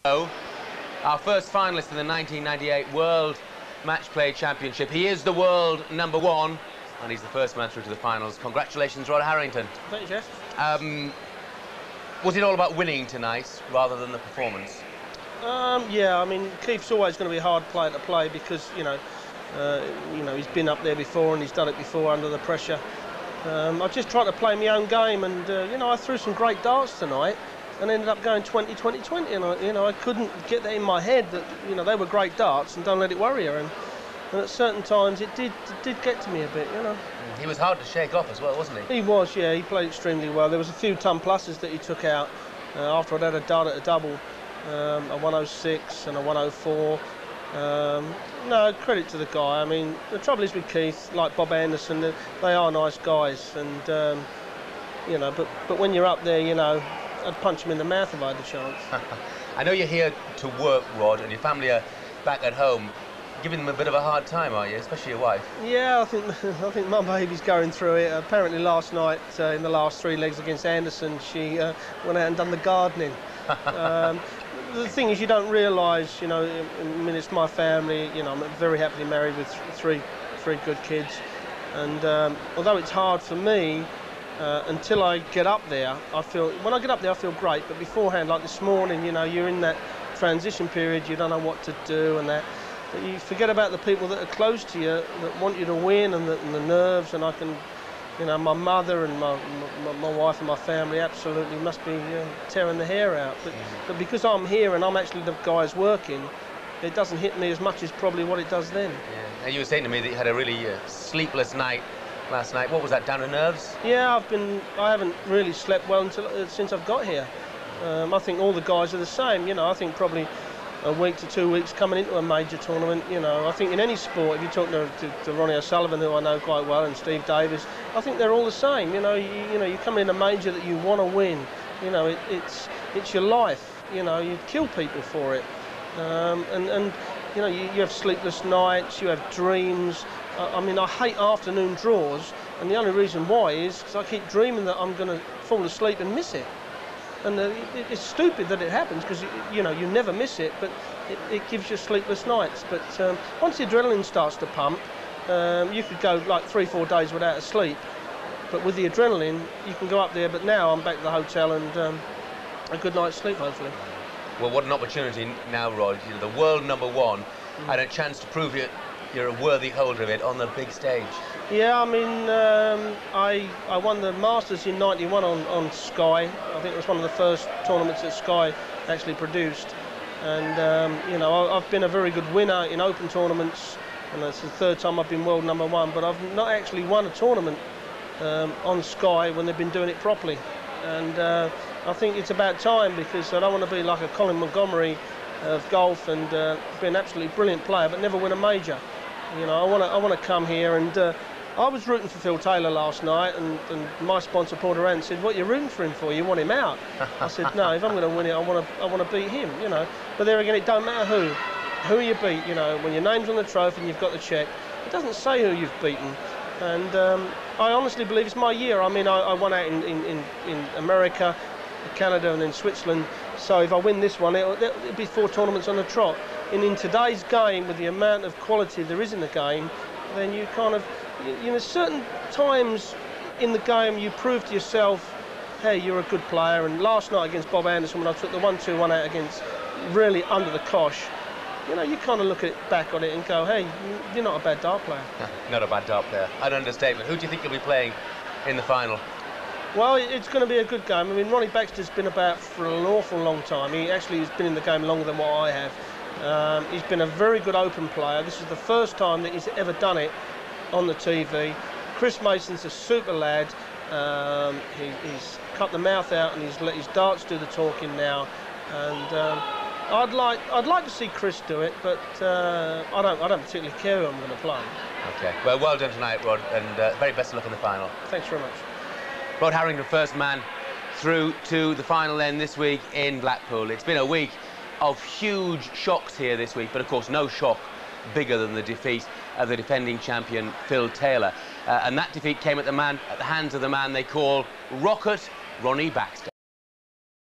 So, our first finalist in the 1998 World Matchplay Championship. He is the world #1, and he's the first man through to the finals. Congratulations, Rod Harrington. Thank you, Jeff. Was it all about winning tonight, rather than the performance? Yeah, I mean, Keith's always going to be a hard player to play because, you know, he's been up there before and he's done it before under the pressure. I just tried to play my own game, and you know, I threw some great darts tonight and ended up going 20-20-20, and I couldn't get that in my head that, you know, they were great darts and don't let it worry you. And at certain times it did get to me a bit, you know. He was hard to shake off as well, wasn't he? He was, yeah. He played extremely well. There was a few ton pluses that he took out after I'd had a dart at a double, a 106 and a 104. No, credit to the guy. I mean, the trouble is with Keith, like Bob Anderson, they are nice guys, and you know, but when you're up there, you know, I'd punch him in the mouth if I had the chance. I know you're here to work, Rod, and your family are back at home. Giving them a bit of a hard time, are you? Especially your wife. Yeah, I think my baby's going through it. Apparently last night, in the last 3 legs against Anderson, she went out and done the gardening. The thing is, you don't realise, you know, I mean, it's my family, you know, I'm very happily married with three good kids. And although it's hard for me, until I get up there, when I get up there, I feel great. But beforehand, like this morning, you know, you're in that transition period, you don't know what to do and that. But you forget about the people that are close to you, that want you to win, and the nerves, and I can, you know, my mother and my wife and my family absolutely must be tearing the hair out. But because I'm here and I'm actually the guys working, it doesn't hit me as much as probably what it does then. Yeah. And you were saying to me that you had a really sleepless night last night. What was that, down to nerves? Yeah, I haven't really slept well since I've got here. I think all the guys are the same, you know. I think probably a week to 2 weeks coming into a major tournament, you know. I think in any sport, if you talk to Ronnie O'Sullivan, who I know quite well, and Steve Davis, I think they're all the same. You know, you come in a major that you want to win. You know, it's your life. You know, you kill people for it, and you know, you have sleepless nights, you have dreams. I mean, I hate afternoon draws, and the only reason why is because I keep dreaming that I'm going to fall asleep and miss it. And it's stupid that it happens, because you know, you never miss it, but it gives you sleepless nights. But once the adrenaline starts to pump, you could go like 3-4 days without a sleep. But with the adrenaline, you can go up there. But now I'm back to the hotel and a good night's sleep, hopefully. Well, what an opportunity now, Rod. You're the world #1, and a chance to prove you're a worthy holder of it on the big stage. Yeah, I mean, I won the Masters in '91 on Sky. I think it was one of the first tournaments that Sky actually produced. And, you know, I've been a very good winner in open tournaments, and it's the 3rd time I've been world #1, but I've not actually won a tournament on Sky when they've been doing it properly. And I think it's about time, because I don't want to be like a Colin Montgomery of golf and be an absolutely brilliant player but never win a major. You know, I want to come here, and I was rooting for Phil Taylor last night, and my sponsor Paul Durant said, "What are you rooting for him for? You want him out?" I said, "No, if I'm going to win it, I want to beat him." You know, but there again, it don't matter who you beat. You know, when your name's on the trophy and you've got the check, it doesn't say who you've beaten. And I honestly believe it's my year. I mean, I won out in America, Canada, and in Switzerland. So if I win this one, it'll be 4 tournaments on the trot. And in today's game, with the amount of quality there is in the game, then you kind of, you know, certain times in the game you prove to yourself, hey, you're a good player. And last night against Bob Anderson, when I took the 1-2-1 out against really under the cosh, you know, you kind of look back on it and go, hey, you're not a bad dart player. Not a bad dart player. An understatement. Who do you think you'll be playing in the final? Well, it's going to be a good game. I mean, Ronnie Baxter's been about for an awful long time. He actually has been in the game longer than what I have. He's been a very good open player. This is the first time that he's ever done it on the TV. Chris Mason's a super lad. He's cut the mouth out and he's let his darts do the talking now. And I'd like to see Chris do it, but I don't particularly care who I'm going to play. Okay. Well, well done tonight, Rod, and very best of luck in the final. Thanks very much. Rod Harrington, first man through to the final then this week in Blackpool. It's been a week of huge shocks here this week, but of course no shock bigger than the defeat of the defending champion Phil Taylor. And that defeat came at the hands of the man they call Rocket Ronnie Baxter.